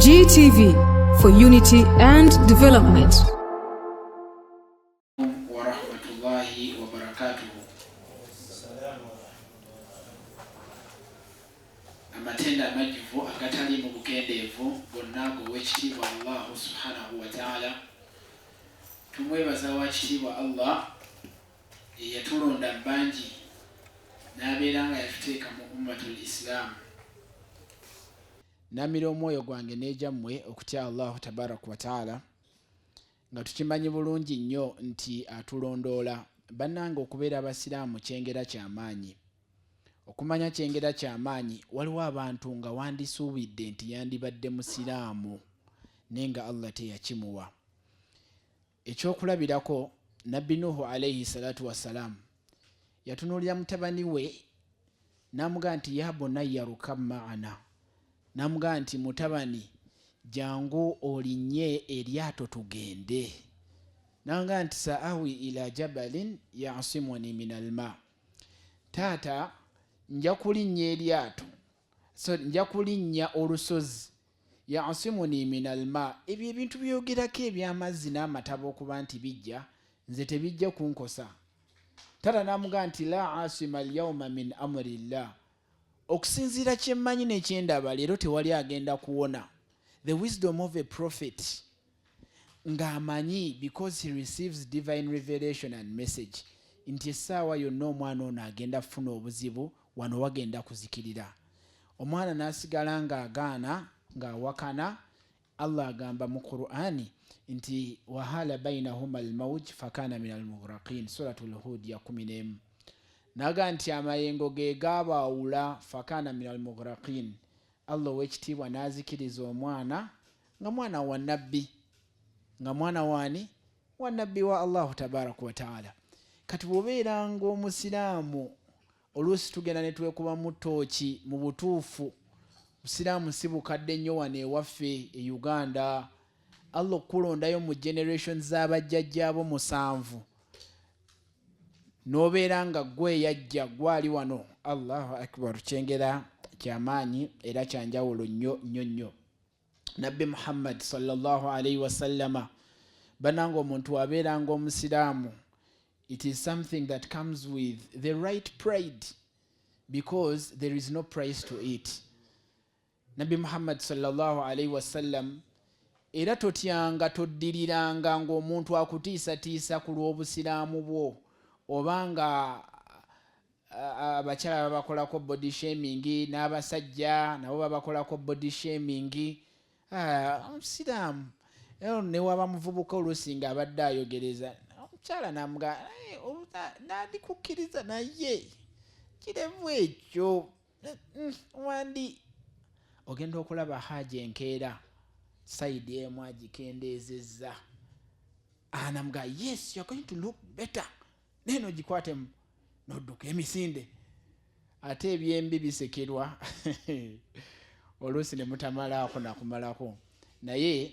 GTV for unity and development. Warahmatullahi wabarakatuh. Amatenda amajivu agatali mu bugendeevu gonna g'owekitiibwa Allah subhanahu wa ta'ala. Tumwebaza wakitiibwa Allah eyatulonda bangi n'abeera nga yatuteeka mu ummatul Islam. Namira omwoyo gwange n'ejammwe okutya Allah tabaraka wa ta'ala nga tukimanyi bulungi nnyo nti atulondoola. Bannange, okubeera abasiraamu kyengera ky'amaanyi. Okumanya kyengera ky'amaanyi, waliwo abantu nga wandisuubidde nti yandibadde musiraamu naye nga Allah teyakimuwa. Ekyokulabirako, Nabbi Nuhu alayhi salatu wassalamu yatunuulira mutabani we n'amugamba nti ya bunayya rukab ma'ana, n'amugamba nti mutabani jangu olinnye eryato tugende. N'amugamba nti sa'awi ila jabalin ya'simuni min alma, taata nja kulinnya eryato, nja kulinnya olusozi, ya'simuni min alma. Ebyo ebintu byogerako eby'amazzi n'amataba okuba nti bijja, nze tebijja kunkosa. Taata n'amugamba nti la asima alyawma min amrillah, okusinziira kyemmanyi n'ekyendaba leero tewali agenda kuwona. The wisdom of a prophet ng'amanyi, because he receives divine revelation and message, nti essaawa yonna omwana ono agenda kufuna obuzibu, wano wagenda kuzikirira. Omwana n'asigala ng'agaana ng'awakana. Allah agamba mu Qur'ani nti wahala bainahuma almawj fakana min almughraqin, suratul Hud ya 11. Naga nti amayengo ge gabaawula, fakana min almughraqin. Allah ow'ekitiibwa n'azikiriza omwana nga mwana wa nabbi, nga mwana waani wa nabbi wa Allah tabaraka wa ta'ala. Kati bw'obeera ng'omusiraamu oluusi tugenda ne twekuba mu ttooki. Mu butuufu busiraamu si bukadde nnyo wano ewaffe e Uganda. Allah okukulondayo mu generations z'abajjajjaabo 7, n'obeera nga gwe yajja gwali wano. Allahu akbar, kyengera ky'amaanyi era kyanjawulo nnyo nnyo nnyo. Nabbi Muhammad sallallahu alayhi wasallama, bananga omuntu abeera ng'omusiraamu, it is something that comes with the right pride, because there is no price to it. Nabbi Muhammad sallallahu alayhi wasallam era totyanga toddiriranga ng'omuntu akutiisatiisa ku lw'obusiraamu bwo, obanga abakyala babakolako body shaming n'abasajja nabo babakolako body shaming. Omusiraamu ne waba muvubuka oluusi nga abadde ayogereza, omukyala n'amuga nandikukkiriza naye kirevu ekyo wandi ogenda okulaba haja enkeera sayidi emu agikendeezezza. Anamuga yes, you're going to look better. Neno gikwatemu n'odduka emisinde. Ate ebyembi bisekerwa oluusi ne mutamalaako nakumalako. Naye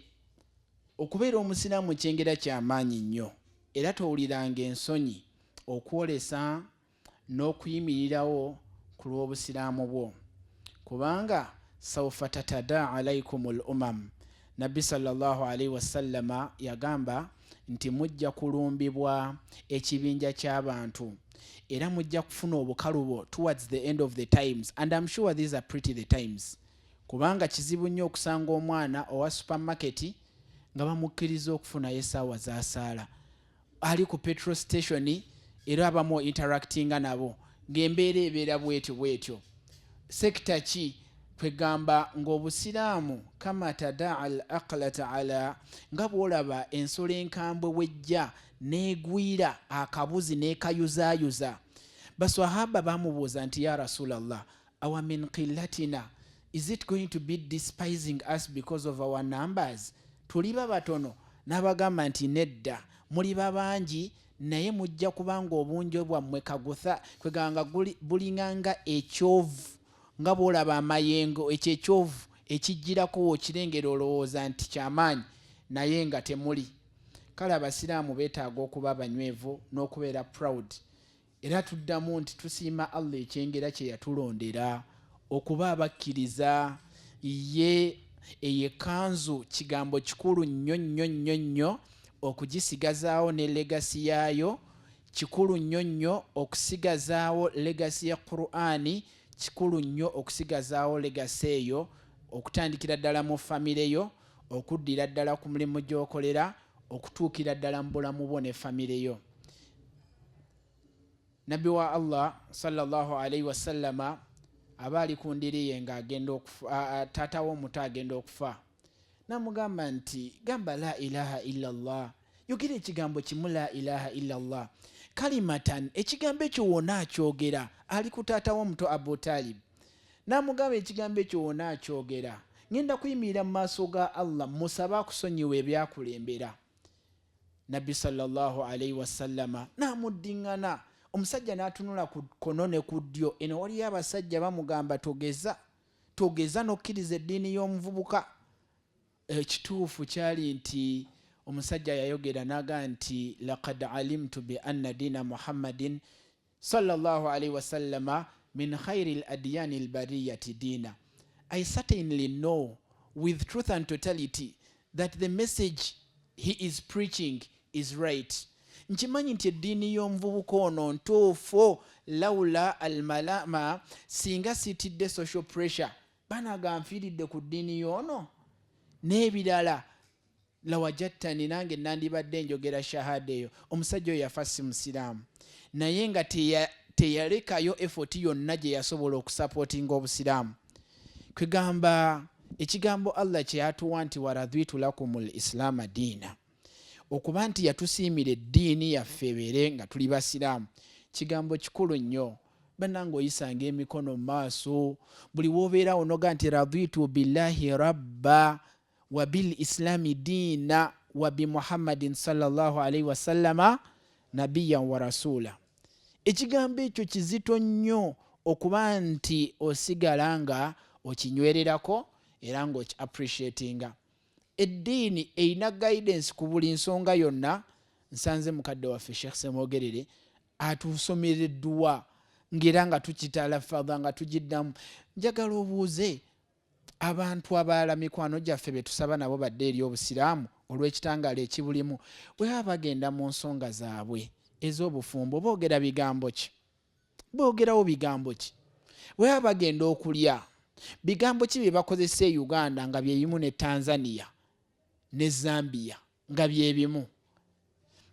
okubeera omusiraamu kyengera ky'amaanyi nnyo, era towuliranga ensonyi okwolesa n'okuyimirirawo ku lw'obusiraamu bwo, kubanga sawfa tatadaa alaikumul umam. Nabbi sallallahu alayhi wasallama yagamba nti mujja kulumbibwa ekibinja ky'abantu era mujja kufuna obukalubo towards the end of the times, and I'm sure these are pretty the times, kubanga kizibu nnyo okusanga omwana owa supermarket nga bamukkiriza okufunayo essaawa z'asaala, ali ku petrol station era abamu interactinga nabo, ng'embeera ebeera bwetyo. Sekita ki kwegamba ng'obusiraamu kama tadaa al aqlata ala, nga bw'olaba ensolo enkambwe wejja n'egwira akabuzi n'ekayuzaayuza. Baswahaba bamubuuza nti ya Rasulallah, awa min qillatina, is it going to be despising us because of our numbers? Tuliba batono? N'abagamba nti nedda, muliba bangi naye mujja kubanga obungi bwammwe kagutha, kweganga bulinganga ekyovu, nga bw'olaba amayengo, ekyo ekyovu ekijjirako w'okirengera olowooza nti ky'amaanyi naye nga temuli. Kale abasiraamu beetaaga okuba abanywevu n'okubeera proud, era tuddamu nti tusiima Allah ekyengera kye yatulondera okuba abakkiriza ye eyekanzu kigambo kikulu nnyo okugisigazaawo ne legacy yaayo, kikulu nnyo okusigazaawo legacy ya Qur'ani, kikulu nnyo okusigazaawo legacy eyo okutandikira ddala mu famire yo, okuddira ddala ku mulimu gy'okolera, okutuukira ddala mu bulamu bwo ne famire yo. Nabbi wa Allah sallallahu alaihi wasallama aba ali ku ndiri ye ng'agenda okufa, taata w'omuto agenda okufa, namugamba nti gamba la ilaha illallah, yogera ekigambo kimu la ilaha illallah kalimatan, ekigambo ekyo wona akyogera ali ku taata w'omuto Abu Talib. Namugamba ekigambo ekyo wona akyogera, ngenda kuyimirira mu maaso ga Allah musaba akusonyiwa ebyakulembera. Nabbi sallallahu alaihi wasallama namuddiŋŋana, omusajja n'atunula ku kkono ne ku ddyo. Eno waliyo abasajja bamugamba togeza n'okkiriza eddiini y'omuvubuka. Ekituufu kyali nti omusajja yayogera n'aga nti laqad alimtu bi anna diina Muhammadin sallallahu alaihi wasallama min khairi al-adyani al-bariyati diina. I certainly know with truth and totality that the message he is preaching is right. Nkimanyi nti eddiini y'omuvubuka ono ntuufu, lawla almalama, singa sitidde social pressure banaga nfiiridde ku ddiini y'ono n'ebirala, lawajattani nange nandibadde njogera shahada eyo. Omusajja oyo yafa si musiraamu, naye nga teyalekayo effort yonna gye yasobola okusapootinga obusiraamu. Kwegamba ekigambo Allah kye yatuwa nti waradhitu lakumul islaama diina, okuba nti yatusiimira eddiini yaffe ebeere nga tuli basiraamu, kigambo kikulu nnyo. Bannange oyisanga emikono mu maaso, buli w'obeera onoga nti radhitu billahi rabba wa bil islami diina wa bi Muhammadin sallallahu alaihi wasallama nabiyyan wa rasula. Ekigambo ekyo kizito nnyo okuba nti osigala nga okinywererako era ng'oki appreciatinga. Eddiini eyina guidance ku buli nsonga yonna. Nsanze mukadde waffe Sheikh Semogerere atusomereddwa ng'era nga tukitalafadha nga tugiddamu. Njagala obuuze abantu abalala mikwano gyaffe be tusaba nabo badde eri obusiraamu olw'ekitangaala ekibulimu, bwe baba bagenda mu nsonga zaabwe ez'obufumbo boogera bigambo ki? Boogerawo bigambo ki? Bwe baba bagenda okulya bigambo ki bye bakozesa e Uganda nga bye bimu ne Tanzania ne Zambia nga bye bimu?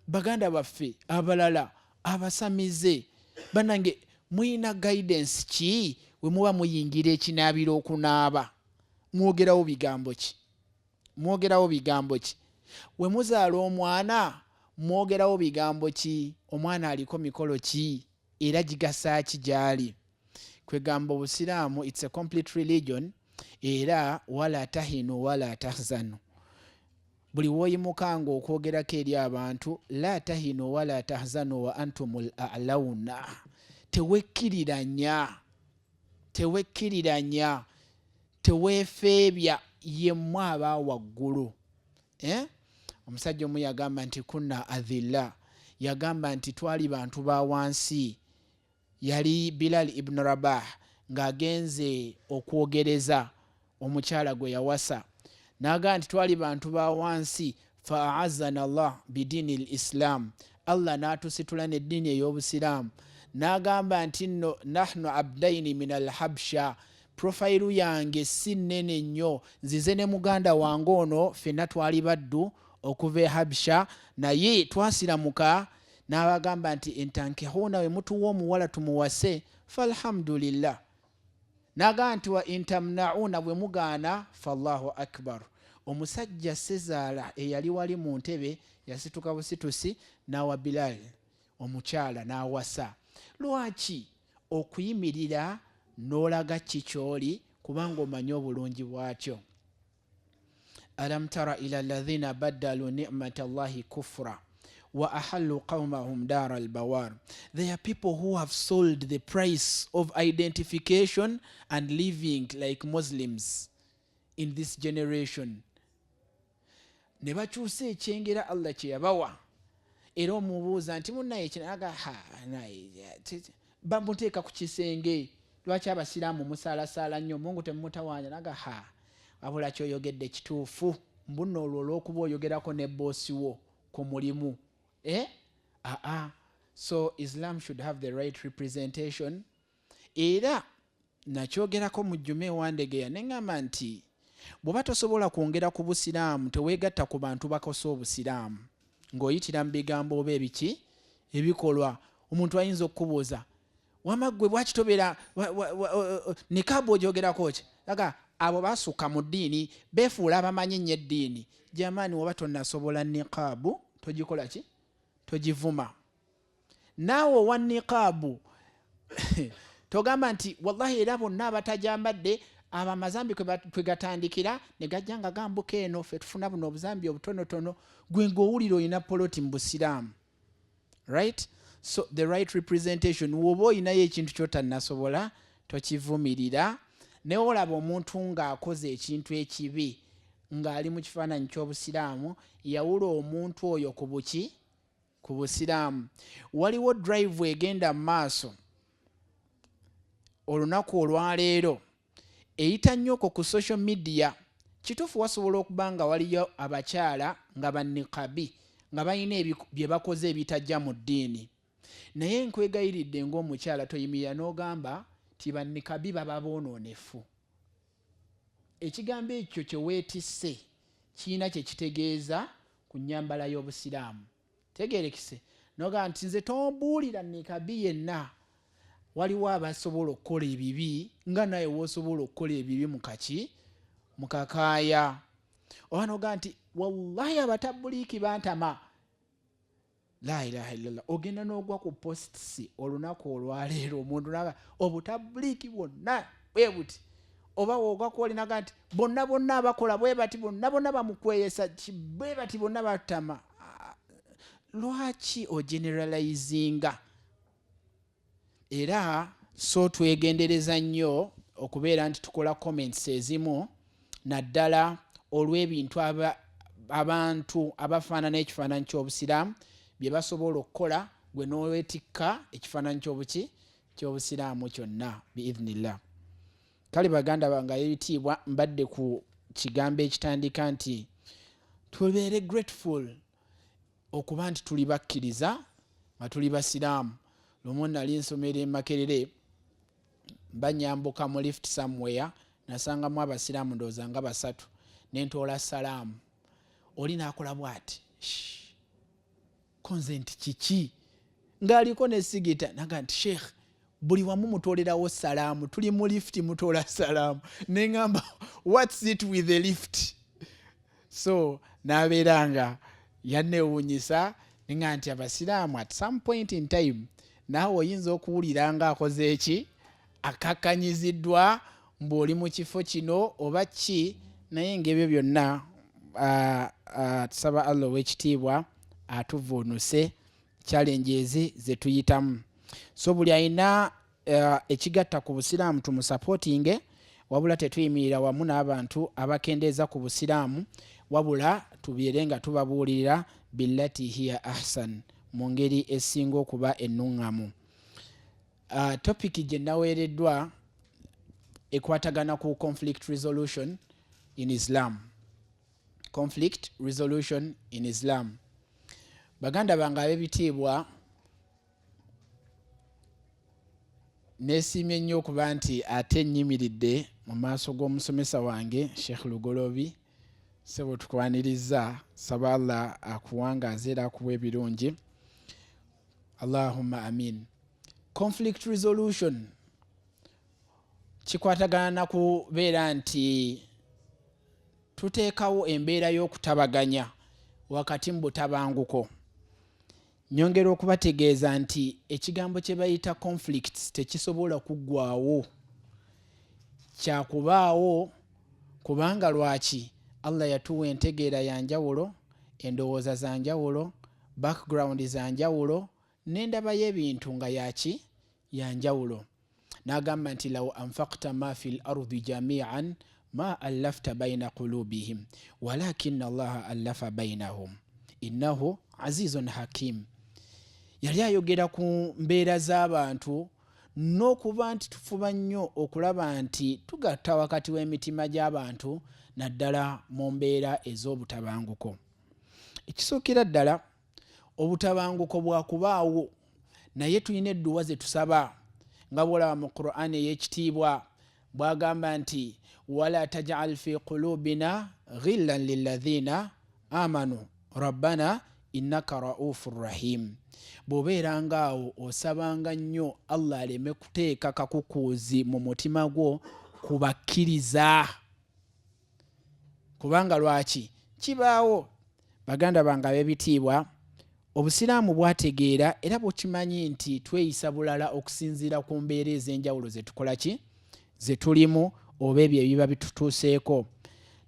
Baganda baffe abalala abasamize, bannange muyina guidance ki we muba muyingira ekinaabiro okunaaba? Mwogerawo bigambo ki? Mwogerawo bigambo ki? We muzaala omwana mwogerawo bigambo ki? Omwana aliko mikolo ki era gigasa ki gyali? Kwegamba obusiraamu it's a complete religion, era wala tahinu wala tahzanu. Buli woyimukanga okwogerako eri abantu la tahinu wala tahzanu wa antumul a'launa. Tewekkiriranya, teweefeebya, yemmwe aba waggulu. Omusajja omu yagamba nti kunna adhilla, yagamba nti twali bantu ba wansi. Yali Bilal ibn Rabah ng'agenze okwogereza omukyala gwe yawasa, n'agamba nti twali bantu ba wansi, fa'azzana Allah bidiini al-Islam, Allah n'atusitula n'eddiini ey'obusiraamu. N'agamba nti nno nahnu abdaini min al-habsha, profayiru yange si nnene nnyo, nzize ne muganda wange ono ffenna twali baddu okuva e Habsha, naye twasiramuka. N'abagamba nti entankihuna we mutuwa omuwala tumuwase falhamdulillah. N'agamba nti wa intamnauna bwe mugaana fallahu akbar. Omusajja Sezaala eyali wali mu ntebe yasituka busitusi n'awa Bilal omukyala n'awasa. Lwaki? Okuyimirira n'olaga kikyoli kubanga omanyi obulungi bwakyo. Alam tara ila alladhina baddalu ni'mata Allahi kufra wa ahallu qawmahum dar al-bawar. There are people who have sold the price of identification and living like Muslims in this generation. Ne bakyusa ekyengera Allah kye yabawa, era omubuuza nti munnaye kinaga bamuteeka ku kisenge, lwaki abasiraamu musaalasala nnyo Mungu temumutawanya? Naga wabula kyoyogedde kituufu mbuno olwo olw'okuba oyogerako ne boosi wo ku mulimu so Islam should have the right representation. Era nakyogerako mu Juma Ewandegeya ne ŋŋamba nti bw'oba tosobola kwongera ku busiraamu teweegatta ku bantu bakosa obusiraamu ng'oyitira mu bigambo oba ebiki ebikolwa. Omuntu ayinza okukubuuza wama ggwe bwaki tobeera nikaabu ogyogerako ki aga abo basukka mu ddiini beefuula abamanyi nnyo eddiini. Jamaani woba tonnasobola nikaabu togikola ki togivuma. Naawe owa nikaabu togamba nti wallahi era bonna abatajambadde abo amazambi kwe gatandikira ne gajja nga gambuka eno ffe tufuna buno obuzambi obutonotono gwe ng'owulira olina poloti mu busiraamu. Right? So the right representation woba olinayo ekintu kyotannasobola tokivumirira. Ne olaba omuntu ng'akoze ekintu ekibi ng'ali mu kifaananyi ky'obusiraamu yawula omuntu oyo ku buki ku busiraamu. Waliwo drive egenda mu maaso olunaku olwaleero eyita nnyoko ku social media. Kituufu wasobola okuba nga waliyo abakyala nga bannikabi nga balina bye bakoze ebitajja mu ddiini, naye nkwegayiridde ng'omukyala toyimirira n'ogamba ti bannikabi baba boonoonefu. Ekigambo ekyo kye weetisse kiina kye kitegeeza ku nnyambala y'obusiraamu. Tegeerekise n'ogamba nti nze tombuulira nnikabi yenna. Waliwo abasobola okukola ebibi nga naye w'osobola okukola ebibi mu kakaaya. Oba n'ogamba nti wallahi abatabuliiki bantama. La ilaha illallah. Ogenda n'ogwa ku posts olunaku olwaleero omuntu naga obutabuliiki bwonna bwe buti. Oba wogwa kwolinaga nti bonna abakola bwe bati bonna bamukweyesa bwe bati bonna batama. Lwaki ogeneralizinga? Era so twegendereza nnyo okubeera nti tukola comments ezimu naddala olw'ebintu abantu abafaanana ekifaananyi ky'obusiraamu bye basobola okukola gwe n'oweetikka ekifaananyi ky'obusiraamu kyonna biidhnillah. Kale baganda bange ebitiibwa mbadde ku kigambo ekitandika nti tubeere grateful okuba nti tuli bakkiriza nga tuli basiraamu. Lumu nali nsomera e Makerere banyambuka mu lift somewhere nasangamu abasiraamu ndowooza nga 3 ne ntoola salaamu. Oli n'akola bw'ati konze nti kiki ng'aliko ne sigita naga nti sheikh buli wamu mutoolerawo salaamu tuli mu lift mutoola salaamu. Ne ŋŋamba what's it with the lift? So n'abeera nga yanneewuunyisa ne ŋŋamba nti abasiraamu at some point in time naawe oyinza okuwulira ng'akoze eki akakkanyiziddwa mbw'oli mu kifo kino oba ki, naye ng'ebyo byonna tusaba Allah ow'ekitiibwa atuvuunuse challenges ze tuyitamu. So buli alina ekigatta ku busiraamu tumusupportinge, wabula tetuyimirira wamu n'abantu abakendeeza ku busiraamu, wabula tubeere nga tubabuulirira billati hiya ahsan, mu ngeri esinga okuba ennuŋŋamu. Topic gye naweereddwa ekwatagana ku conflict resolution in Islam. Conflict resolution in Islam. Baganda bange ab'ebitiibwa, neesiimye nnyo okuba nti ate nnyimiridde mu maaso g'omusomesa wange Sheikh Lugolobi. Sebo tukwaniriza, saba Allah akuwangaaze era akuwa ebirungi. Allahumma amin. Conflict resolution kikwatagana na kubeera nti tuteekawo embeera y'okutabaganya wakati mu butabanguko. Nyongera okubategeeza nti ekigambo kye bayita conflicts tekisobola kuggwaawo, kyakubaawo kubanga lwaki Allah yatuwa entegeera ya njawulo, endowooza za njawulo, background za njawulo, n'endaba y'ebintu nga yaki ya njawulo. N'agamba nti law anfaqta ma fil ardi jami'an ma allafta bayna qulubihim walakinna Allaha allafa baynahum innahu azizun hakim. Yali ayogera ku mbeera z'abantu n'okuba nti tufuba nnyo okulaba nti tugatta wakati w'emitima gy'abantu naddala mu mbeera ez'obutabanguko. Ekisuukira ddala obutabanguko bwakubaawo naye tulina edduwa ze tusaba nga bw'olaba mu Qur'ani ey'ekitiibwa bw'agamba nti wala taj'al fi qulubina ghillan lilladhina amanu rabbana innaka raufur rahim. Bw'obeera ngaawo osabanga nnyo Allah aleme kuteeka kakukuuzi mu mutima gwo kubakkiriza. Kubanga lwaki? Kibaawo. Baganda bange ab'ebitiibwa, Obusiraamu bwategeera era bukimanyi nti tweyisa bulala okusinziira ku mbeera ez'enjawulo ze tukola ki? Ze tulimu oba ebyo ebiba bitutuuseeko.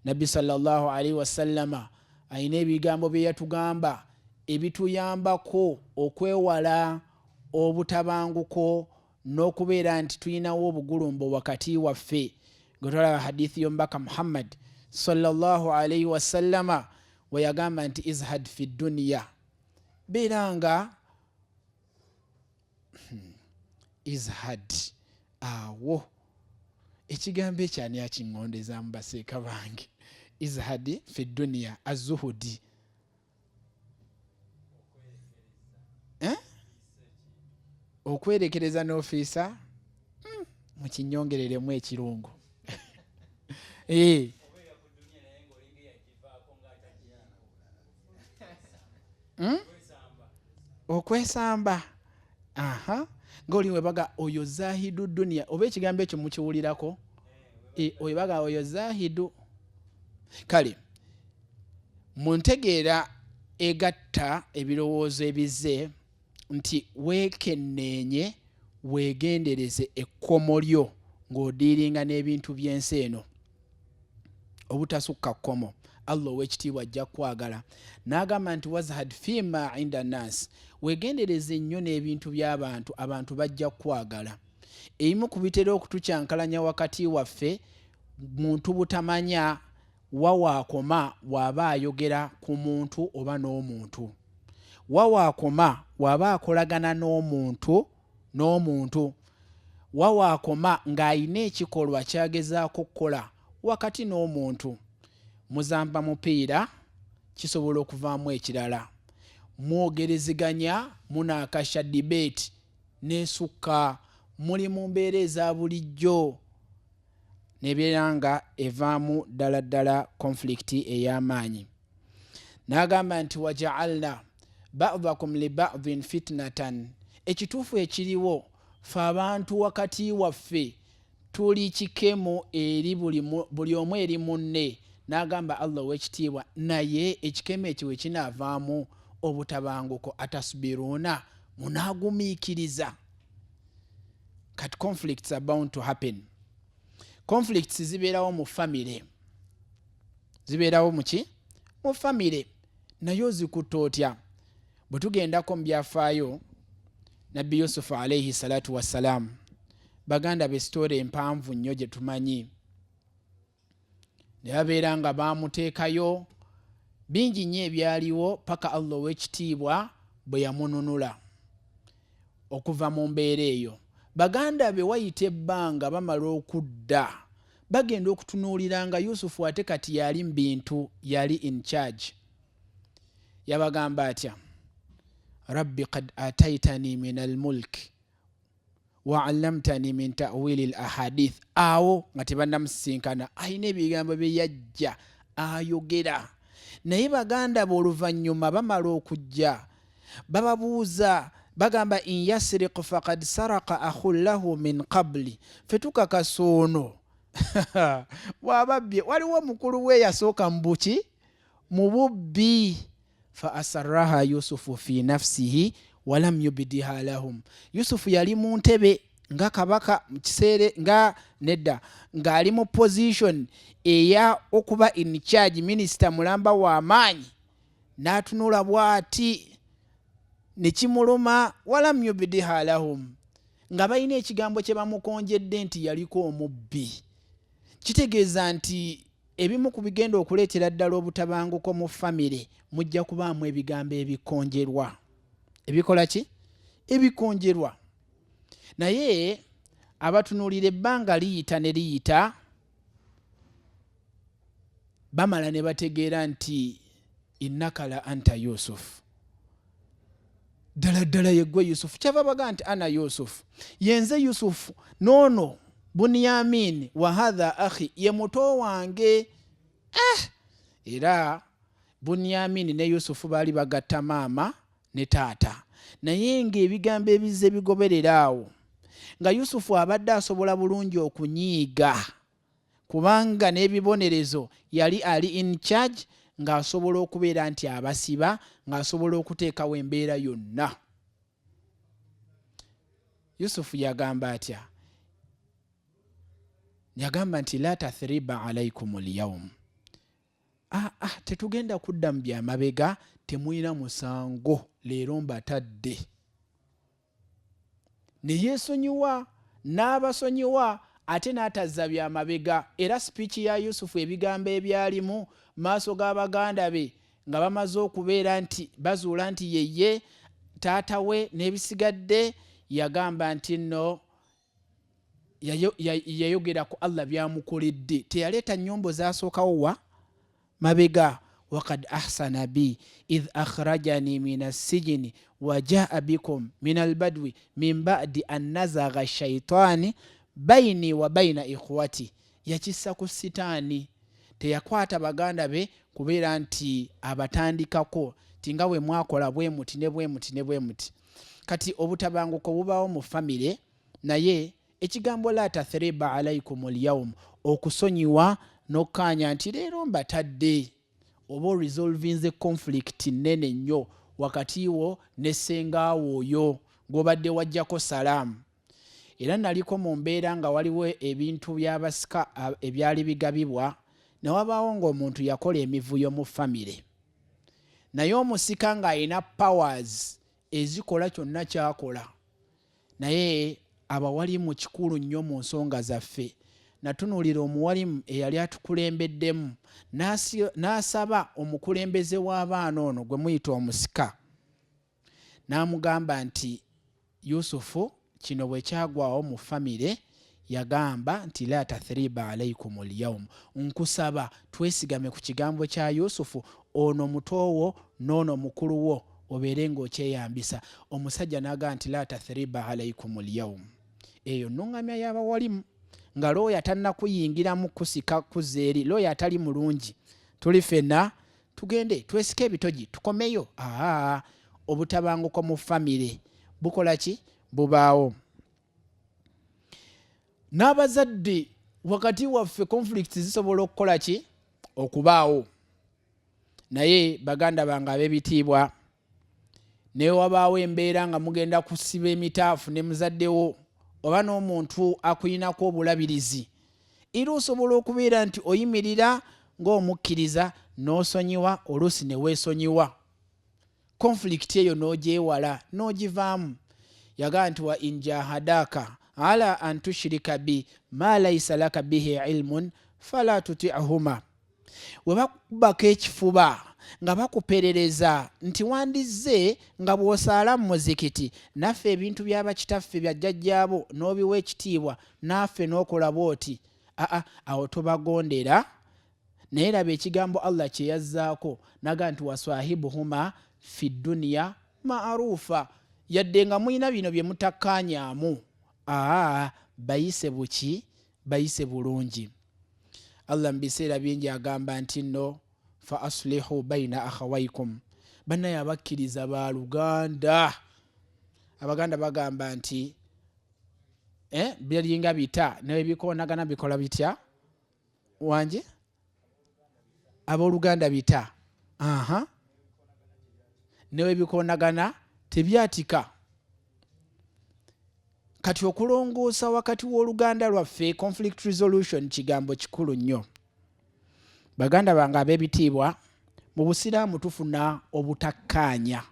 Nabbi sallallahu alaihi wasallama ayina ebigambo bye yatugamba ebituyambako okwewala obutabanguko n'okubeera nti tuyinawo obugulumbo wakati waffe. Gotolaba hadithi y'omubaka Muhammad sallallahu alaihi wasallama we yagamba nti izhad fi dunya, beera nga izhad. Awo ekigambo ekyo ani akiŋŋondeza mu baseeka bange? Izhad fi dunya azuhudi. Okwerekereza n'ofiisa mukinyongereremu ekirungu. Okwesamba. Ng'oli webaga oyo zahidu dunia, oba ekigambo ekyo mukiwulirako? Webaga oyo zahidu. Kale mu ntegeera egatta ebirowoozo ebize nti weekenneenye weegendereze ekkomo lyo ng'odiiringa n'ebintu by'ensi eno obutasukka kkomo. Allah ow'ekitiibwa ajja kwagala n'agamba nti wazhad fima inda nas, weegendereze nnyo n'ebintu by'abantu, abantu bajja kwagala. Ebimu ku bitera okutukyankalanya wakati waffe, muntu butamanya wawaakoma bw'aba ayogera ku muntu oba n'omuntu, wawaakoma bw'aba akolagana n'omuntu, wawaakoma ng'ayina ekikolwa kyagezaako okukola wakati n'omuntu. Muzamba mupiira kisobola okuvaamu ekirala, mwogerezeganya, munaakasha debate n'esukka, muli mu mbeera eza bulijjo nebeera nga evaamu ddala conflict ey'amaanyi. N'agamba nti waja'alna ba'dakum li ba'dhin fitnatan, ekituufu ekiriwo fe abantu wakati waffe tuli kikemo eri buli omu eri munne. N'agamba Allah ow'ekitiibwa naye ekikemo ekyo we kinaavaamu obutabanguko, atasbiruuna, munaagumiikiriza. Kati conflicts are bound to happen. Conflicts zibeerawo mu family, zibeerawo muki? Mu family. Naye ozikutte otya? Bwe tugendako mu byafaayo Nabbi Yusufu alayhi salatu wassalamu, baganda be story empanvu nnyo gye tumanyi. Ne babeera nga baamuteekayo bingi nnyo ebyaliwo paka Allah ow'ekitiibwa bwe yamununula okuva mu mbeera eyo. Baganda be wayita ebbanga bamala okudda, bagenda okutunuulira nga Yusufu ate kati yali mu bintu, yali in charge. Yabagamba atya? Rabbi qad ataitani min almulk wa allamtani min ta'wili alahadith. Awo nga tebannamusisinkana, ayina ebigambo bye yajja ayogera. Naye baganda be oluvannyuma bamala okujja bababuuza, bagamba in yasriq faqad saraka akhun lahu min qabli, fe tukakasa ono bw'ababbye waliwo mukulu we yasooka mu buki? Mu bubbi. Fa asarraha Yusufu fi nafsihi walam yubdiha lahum. Yusufu yali mu ntebe nga kabaka mu kiseera nga nedda ng'ali mu position eya okuba in charge, minisita mulamba w'amaanyi, n'atunula bw'ati ne kimuluma walam yubdiha lahum, nga balina ekigambo kye bamukonjedde nti yaliko omubbi. Kitegeeza nti ebimu ku bigenda okuleetera ddala obutabanguko mu famire mujja kubaamu ebigambo ebikonjerwa. Ebikola ki? Ebikonjerwa. naye abatunulira ebbanga liyita ne liyita bamala ne bategeera nti innaka la anta Yusufu, ddala ddala yeggwe Yusufu. Kyava baga nti ana Yusufu, yenze Yusufu noono Bunyamin wa hadha akhi, ye muto wange. Era Bunyamin ne Yusufu baali bagatta maama ne taata, naye ng'ebigambo ebizze bigoberera awo nga Yusufu abadde asobola bulungi okunyiiga kubanga n'ebibonerezo yali ali in charge, ng'asobola okubeera nti abasiba, ng'asobola okuteekawo embeera yonna. Yusufu yagamba atya? Yagamba nti la tathriba alaikum alyawm, tetugenda kudda mu byamabega, temulina musango, leero mbatadde. Ne yeesonyiwa n'abasonyiwa, ate n'atazza byamabega. Era sipiiki ya Yusufu ebigambo ebyalimu maaso g'abaganda be nga bamaze okubeera nti bazuula nti yeye taata we n'ebisigadde, yagamba nti nno yayogera ku Allah byamukoledde, teyaleeta nnyombo zasookawo wa mabega. Wakad ahsana bi idh akhrajani min assijini wa jaa bikum min albadwi min ba'di an nazagha shaitani baini wa baina ikhwati. Yakissa ku sitaani, teyakwata baganda be kubeera nti abatandikako tinga we mwakola bwe muti ne bwe muti ne bwe muti. Kati obutabanguko bubaawo mu famire, naye ekigambo la tathriba alaikum alyawm, okusonyiwa n'okkaanya nti leero mbatadde, oba resolving the conflict nene nnyo wakati wo ne ssengaawo oyo gw'obadde wajjako salaamu. Era naliko mu mbeera nga waliwo ebintu by'abasika ebyali bigabibwa, ne wabaawo ng'omuntu yakola emivuyo mu famire, naye omusika ng'alina powers ezikola kyonna kyakola, naye abawalimu kikulu nnyo mu nsonga zaffe. Natunuulira omuwalimu eyali atukulembeddemu n'asaba omukulembeze w'abaana ono gwe muyita omusika, n'amugamba nti Yusufu kino bwe kyagwawo mu famire, yagamba nti la tathriba alaikum alyawm, nkusaba twesigame ku kigambo kya Yusufu, ono mutowo n'ono mukulu wo obeere ng'okyeyambisa. Omusajja n'agamba nti la tathriba alaikum alyawm. Eyo nnuŋŋamya y'abawalimu, nga looya tannakuyingiramu kusika kuzeeri, looya atali mulungi. Tuli ffenna tugende twesike ebitogi tukomeyo. Obutabanguko mu famire bukola ki? Bubaawo. N'abazadde wakati waffe conflicts zisobola okukola ki? Okubaawo. Naye baganda bange ab'ebitiibwa, ne wabaawo embeera nga mugenda kusiba emitaafu ne muzaddewo oba n'omuntu akuyinako obulabirizi, era osobola okubeera nti oyimirira ng'omukkiriza n'osonyiwa, oluusi ne weesonyiwa. Conflict eyo n'ogyewala n'ogivaamu. Yagamba nti wa in jahadaka ala an tushrika bi ma laysa laka bihi ilmun fala tuti'huma. We bakubako ekifuba nga bakuperereza nti wandizze nga bw'osaala mu muzikiti, naffe ebintu by'abakitaffe bya jjajjaabo n'obiwa ekitiibwa, naffe n'okola bw'oti, awo tobagondera. Naye laba ekigambo Allah kye yazzaako, naga nti waswahibuhuma fi dduniya maarufa, yadde nga mulina bino bye mutakkaanyaamu, bayise buki? Bayise bulungi. Allah mu biseera bingi agamba nti nno fa aslihu baina akhawaikum, bannaye abakkiriza ba Luganda. Abaganda bagamba nti biringa bita naye bikoonagana bikola bitya wanje? Abooluganda bita newe bikoonagana tebyatika. Kati okulongoosa wakati w'Oluganda lwaffe, conflict resolution, kigambo kikulu nnyo. Baganda bange ab'ebitiibwa, mu Busiraamu tufuna obutakkaanya.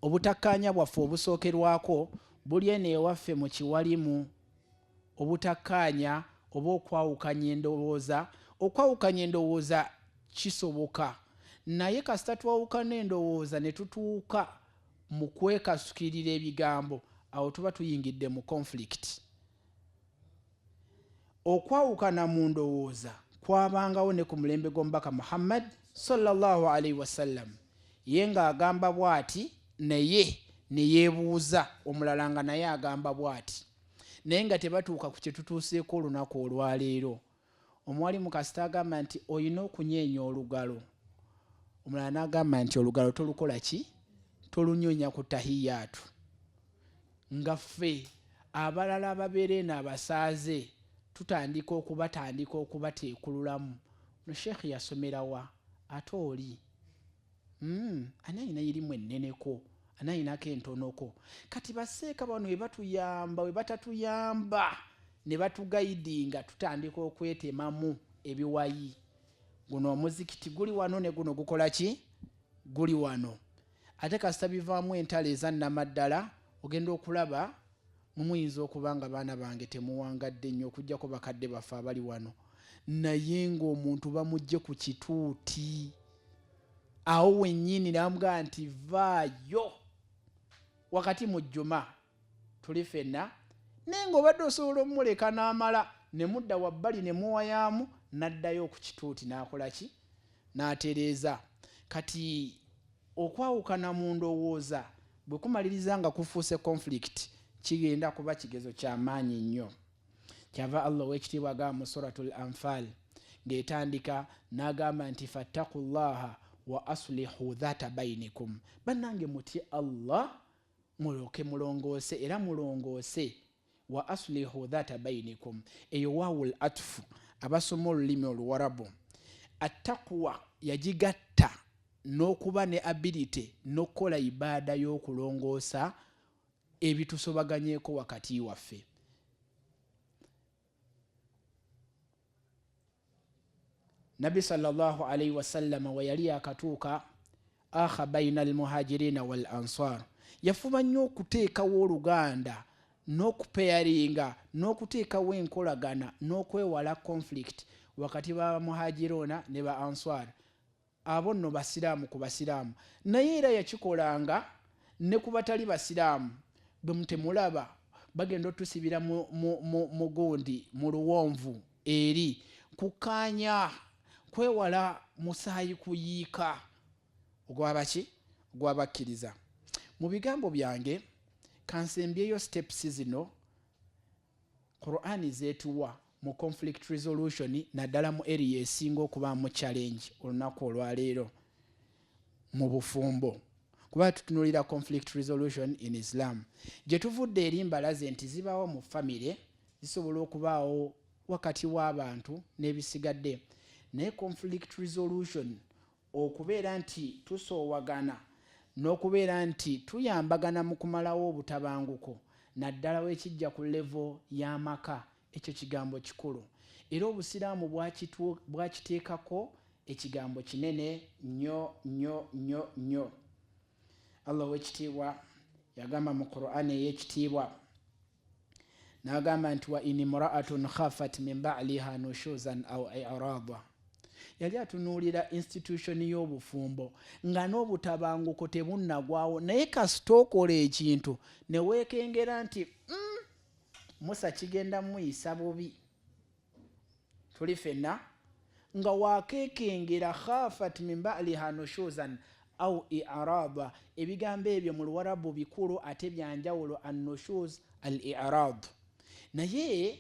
Obutakkaanya bwaffe obusookerwako buli eno ewaffe mu kiwalimu. Obutakkaanya oba okwawukanya endowooza. Okwawukanya endowooza kisoboka, naye kasita twawukana endowooza ne tutuuka mu kwekasukirira ebigambo, awo tuba tuyingidde mu conflict. Okwawukana mu ndowooza kwabangawo ne ku mulembe gw'omubaka Muhammad sallallahu alaihi wasallam, ye ng'agamba bw'ati naye ne yeebuuza omulala nga naye agamba bw'ati, naye nga tebatuuka ku kye tutuuseeko olunaku olwaleero. Omwalimu kasita agamba nti olina okunyeenya olugalo, omulala n'agamba nti olugalo tolukola ki? Tolunyonya ku tahiyaatu. Nga ffe abalala ababeera eno abasaaze tutandika okubateekululamu. No Sheikh yasomera wa? Ate oli ani alina irimu enneneko, ani alinako entonoko. Kati baseeka bano we batuyamba we batatuyamba ne batugayidinga tutandika okwetemamu ebiwayi. Guno omuzikiti guli wano ne guno gukola ki? Guli wano. Ate kasita bivaamu entalo ezannamaddala ogenda okulaba mumuyinza okuba nga baana bange temuwangadde nnyo okujjako bakadde baffe abali wano, naye ng'omuntu bamugje ku kituuti awo wennyini namugamba nti vaayo wakati mu jjuma tuli ffenna, naye ng'obadde osobola omuleka n'amala ne mudda wabbali ne muwayaamu n'addayo ku kituuti n'akola ki? N'atereeza. Kati okwawukana mu ndowooza bwe kumaliriza nga kufuuse conflict kigenda kuba kigezo ky'amaanyi nnyo. Kyava Allah w'ekitiibwa agamba mu suratul Anfal ng'etandika n'agamba nti fattaqullaha wa aslihu dhata bainikum, bannange mutye Allah mulyoke mulongoose era mulongoose. Wa aslihu dhata bainikum, eyo waawul atfu abasoma olulimi oluwarabu. Attaqwa yagigatta n'okuba ne ability n'okukola ibaada y'okulongoosa ebitusobaganyeeko wakati waffe. Nabi sallallahu alaihi wasallam we yali akatuuka akha baina almuhajirina wal ansar, yafuba nnyo okuteekawo oluganda n'okupeyaringa n'okuteekawo enkolagana n'okwewala conflict wakati ba muhajirona ne ba ansar. Abo nno basiraamu ku basiraamu, naye era yakikolanga ne ku batali basiraamu. Bwe mutemulaba bagenda otusibira mu gundi mu luwonvu eri kukaanya kwewala musaayi kuyiika ogwabaki? Ogwabakkiriza. Mu bigambo byange kansembyeyo steps zino Qur'ani zeetuwa mu conflict resolution naddala mu area esinga okubaamu challenge olunaku olwaleero mu bufumbo. Kuba tutunulira conflict resolution in Islam gye tuvudde eri mbalaze nti zibaawo mu family, zisobola okubaawo wakati w'abantu n'ebisigadde. Naye conflict resolution okubeera nti tusoowagana n'okubeera nti tuyambagana mu kumalawo obutabanguko naddala wekijja ku level y'amaka, ekyo kigambo kikulu. Era obusiraamu bwakiteekako ekigambo kinene nnyo nnyo nnyo nnyo. Allah w'ekitiibwa yagamba mu Qur'ani ey'ekitiibwa n'agamba nti wa in imra'atun khafat min ba'liha nushuzan aw i'rada. Yali atunuulira institution y'obufumbo nga n'obutabanguko tebunnagwawo, naye kasita okola ekintu ne weekengera nti Musa kigenda muyisa bubi, tuli ffenna nga wakeekengera khafat min ba'liha nushuzan au i'rada. Ebigambo ebyo mu Luwarabu bikulu ate byanjawulo, an-nushuz al-i'rad. Naye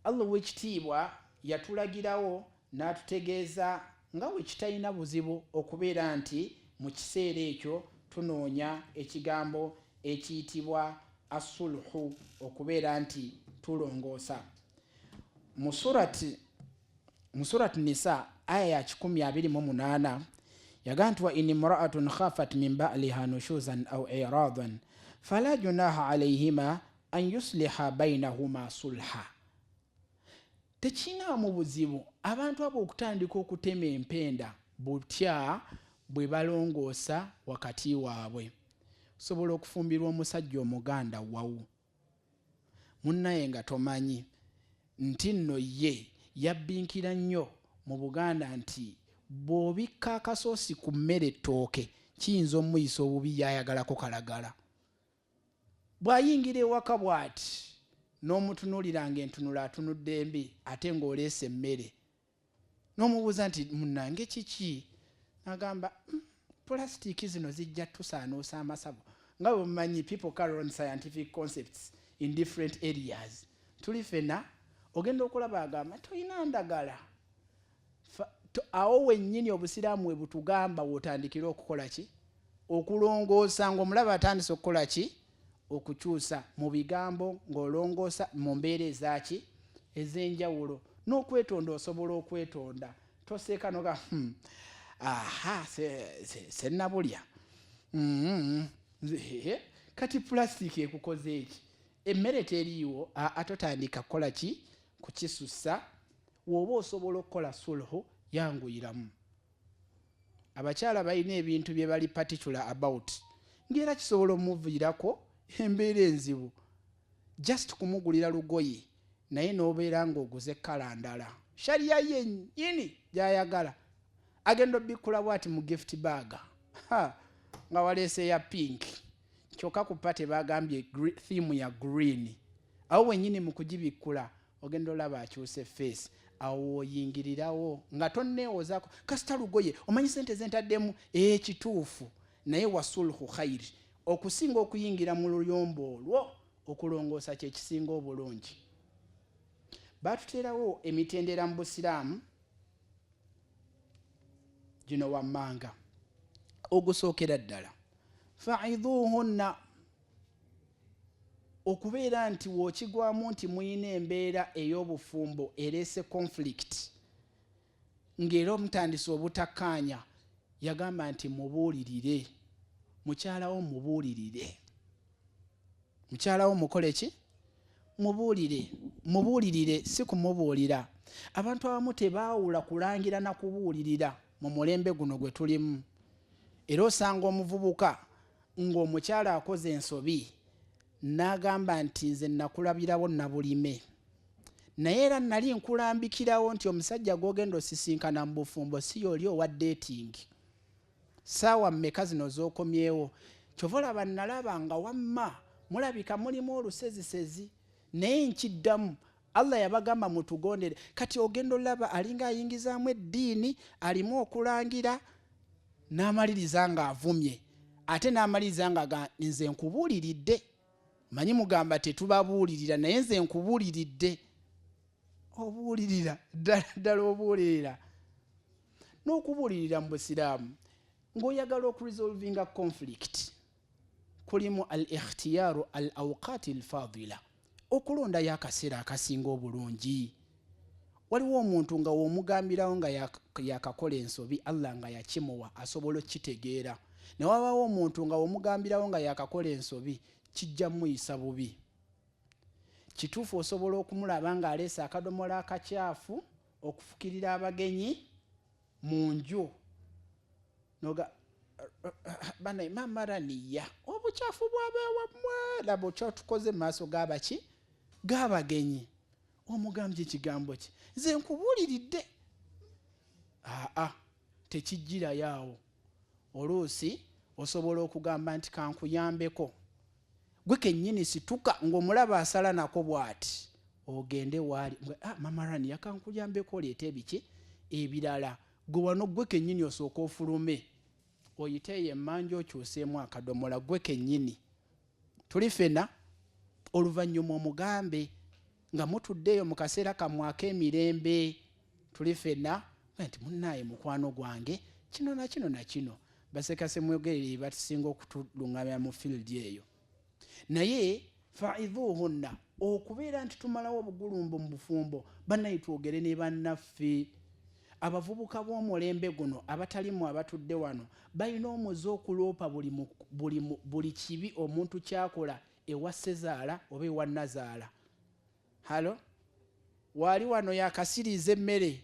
Allah w'ekitiibwa yatulagirawo n'atutegeeza nga we kitalina buzibu okubeera nti mu kiseera ekyo tunoonya ekigambo ekiyitibwa asulhu, okubeera nti tulongoosa. Mu surati Nisa aya ya 128 yagamba nti wa in imra'atun khafat min ba'liha nushuzan aw i'radan fala junaha alayhima an yusliha bainahuma sulha. Tekina buzibu abantu abo okutandika okutema empenda butya bwe balongoosa wakati waabwe. Sobola okufumbirwa omusajja omuganda wawu munnaye nga tomanyi nti nno ye yabbinkira nnyo mu Buganda nti bw'obikka akasoosi ku mmere ettooke kiyinza omuyisa obubi yayagalako kalagala. bw'ayingira ewaka bw'ati n'omutunuuliranga entunula atunudde embi ate ng'oleese emmere n'omubuuza nti munnange kiki n'agamba pulasitiiki zino zijja tusaanuusa amasavu nga bwe mumanyi people carry on scientific concepts in different areas tuli fena ogenda okulaba agamba toyina ndagala awo wennyini obusiraamu we butugamba wotandikira okukola ki okulongoosa ng'omulaba atandise okukola ki okukyusa mu bigambo ng'olongoosa mu mbeera ezaki ez'enjawulo n'okwetonda osobola okwetonda toseeka noga aha sennabulya kati pulasitiiki ekukoze eki emmere teriiwo atotandika kukola ki kukisussa woba osobola okukola sulhu yanguyiramu abakyala balina ebintu bye bali particular about ng'era kisobola omuviirako embeera enzibu just kumugulira lugoye naye n'obeera ng'oguze kala ndala shariya yennyini gy'ayagala agenda obbikula bw'ati mu gift bag nga waleese ya pink kyokka ku pate bagambye theme ya green awo wennyini mu kugibikkula ogenda olaba akyuse face awo oyingirirawo nga tonneewozaako kasita lugoye omanyi sente zentaddemu ekituufu naye wasulhu khayiri okusinga okuyingira mu luyombo olwo okulongoosa kyekisinga obulungi baatuteerawo emitendera mu busiraamu gino wammanga ogusookera ddala faidhuhunna okubeera nti wookigwamu nti muyina embeera ey'obufumbo ereese conflict ng'era omutandise obutakkaanya yagamba nti mubuulirire mukyalawo mubuulirire mukyalawo mukole ki mubuulirire si kumubuulira abantu abamu tebaawula kulangira na kubuulirira mu mulembe guno gwe tulimu era osanga omuvubuka ng'omukyala akoze ensobi n'agamba nti nze nakulabirawo nabulime naye era nali nkulambikirawo nti omusajja gw'ogenda osisinkana mu bufumbo si y'oli owa dating saawa mmeka zino z'okomyewo kyova olaba nalaba nga wamma mulabika mulimu olusezisezi naye nkiddamu Allah yabagamba mutugondere kati ogenda olaba alinga ayingizaamu eddiini alimu okulangira n'amaliriza nga avumye ate n'amaliriza nga nze nkubuuliridde manyi mugamba tetubabuulirira naye nze nkubuuliridde obuulirira ddala obuulirira n'okubuulirira mu busiraamu ng'oyagala okuresolvinga conflict kulimu al ikhtiyaaru al awqaati al fadila okulondayo akaseera akasinga obulungi waliwo omuntu nga w'omugambirawo nga yakakola ensobi Allah nga yakimuwa asobola okitegeera ne wabaawo omuntu nga w'omugambirawo nga yakakola ensobi kijja muyisa bubi kituufu osobola okumulaba ng'aleese akadomola akacyafu okufukirira abagenyi mu nju noga bana mamaraniya obukyafu bwabeewammwe laba okyotukoze mu maaso g'abaki g'abagenyi omugambye ekigambo ki nze nkubuuliridde tekijjirayo awo oluusi osobola okugamba nti kankuyambeko gwe kennyini situka ng'omulaba asala nako bw'ati ogende waali mamaraniya kankuyambeko oleeta ebiki ebirala gwe wano gwe kennyini osooka ofulume oyiteeyo emmanja okyuseemu akadomola gwe kennyini tuli fena oluvannyuma omugambe nga mutuddeeyo mu kaseera kammwe ak'emirembe tuli fena nti munnaaye mukwano gwange kino na kino na kino basekase mwogerere batusinga okutulungamya mu field eyo naye faidhuhunna okubeera nti tumalawo obugulumbu mu bufumbo bannaye twogere ne bannaffe abavubuka b'omulembe guno abatalimu abatudde wano balina omuze okuloopa buli kibi omuntu kyakola ewa Sezaala oba ewa Nazaala halo waali wano yakasiriza emmere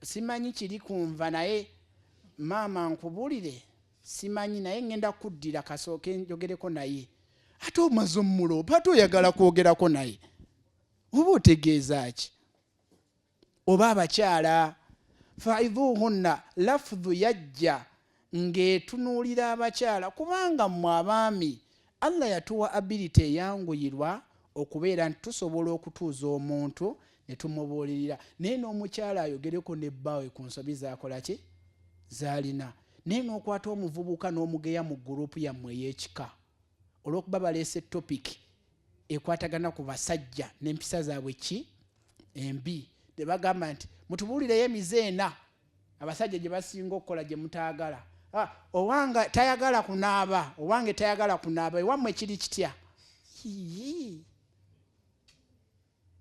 simanyi kiri kunva naye maama nkubuulire simanyi naye ngenda kuddira kasooke njogereko naye ate omaze omuloopa ate oyagala kwogerako naye oba otegeeza ki oba abakyala faidhuhunna lafdhu yajja ng'etunuulira abakyala kubanga mmwe abaami Allah yatuwa ability eyanguyirwa okubeera nti tusobola okutuuza omuntu ne tumubuulirira naye n'omukyala ayogereko nebbaawe ku nsobi z'akola ki z'alina naye n'okwata omuvubuka n'omugeya mu gurupu yammwe ey'ekika olw'okuba baleese topiki ekwatagana ku basajja n'empisa zaabwe ki embi ne bagamba nti mutubuulireyo emizeena abasajja gye basinga okukola gye mutaagala owange tayagala kunaaba ewammwe kiri kitya